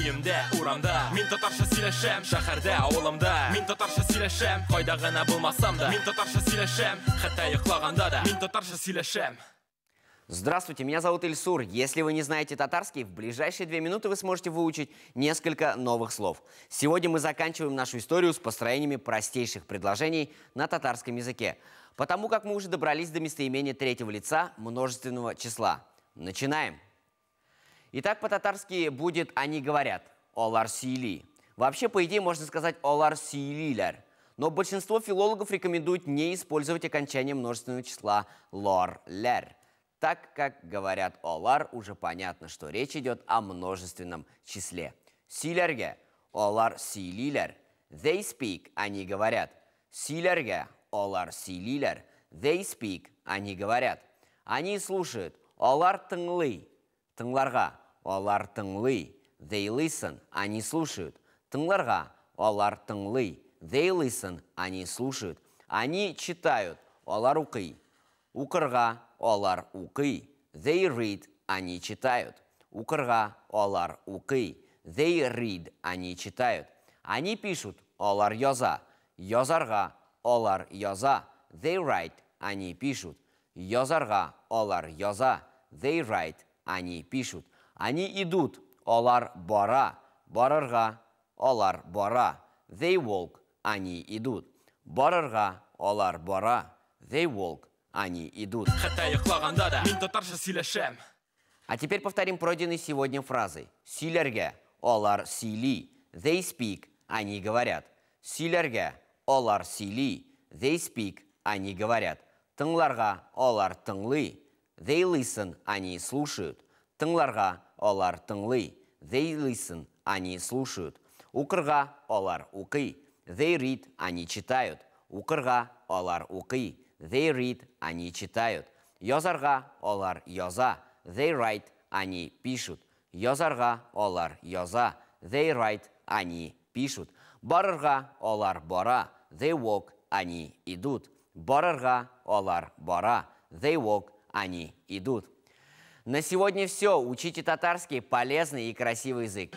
Үйімде, урамда, мен татарша сөйлешем. Шәһәрдә, ауылымда, мен татарша сөйлешем. Кайда гына булмасам да, мен татарша сөйлешем. Хәтта йоклаганда да, мен татарша сөйлешем. Здравствуйте, меня зовут Ильсур. Если вы не знаете татарский, в ближайшие 2 минуты вы сможете выучить несколько новых слов. Сегодня мы заканчиваем нашу историю с построениями простейших предложений на татарском языке, потому как мы уже добрались до местоимения третьего лица множественного числа. Начинаем. Итак, по-татарски будет «они говорят» – «олар сили». Вообще, по идее, можно сказать «олар силилер». Но большинство филологов рекомендуют не использовать окончание множественного числа «лор-лер». Так как говорят «олар», уже понятно, что речь идет о множественном числе. Силерге – «олар силилер». They speak – они говорят. Силерге – «олар силилер». They speak – они говорят. Они слушают. «Олар тыңлый». Тыңларға – «олар тыңлый». They listen – они слушают. Тыңларға – «олар тыңлый». They listen – они слушают. Они читают. «Олар укый». Укырға – «олар укый». They read – они читают. Укырға – «олар укый». They read – они читают. Они пишут. «Олар яза». Язарға – «олар яза». They write – они пишут. Язарға – «олар яза». They write – они пишут. Они идут. «Олар бара». Барырға – «олар бара». They walk – они идут. Барырға – «олар бара». They walk – они идут. А теперь повторим пройденные сегодня фразы. Силерге – «олар сили». They speak – они говорят. Силерге – «олар сили». They speak – они говорят. Тыңларға – «олар тыңлый». They listen – они слушают. Тыңларға – «олар тыңлый». They listen – они слушают. Укырға – «олар укый». They read – они читают. Укырға – «олар укый». They read – они читают. Язарға – «олар яза». They write – они пишут. Язарға – «олар яза». They write – они пишут. Барырға – «олар бара». They walk – они идут. Барырға – «олар бара». They walk – они идут. На сегодня все. Учите татарский, полезный и красивый язык.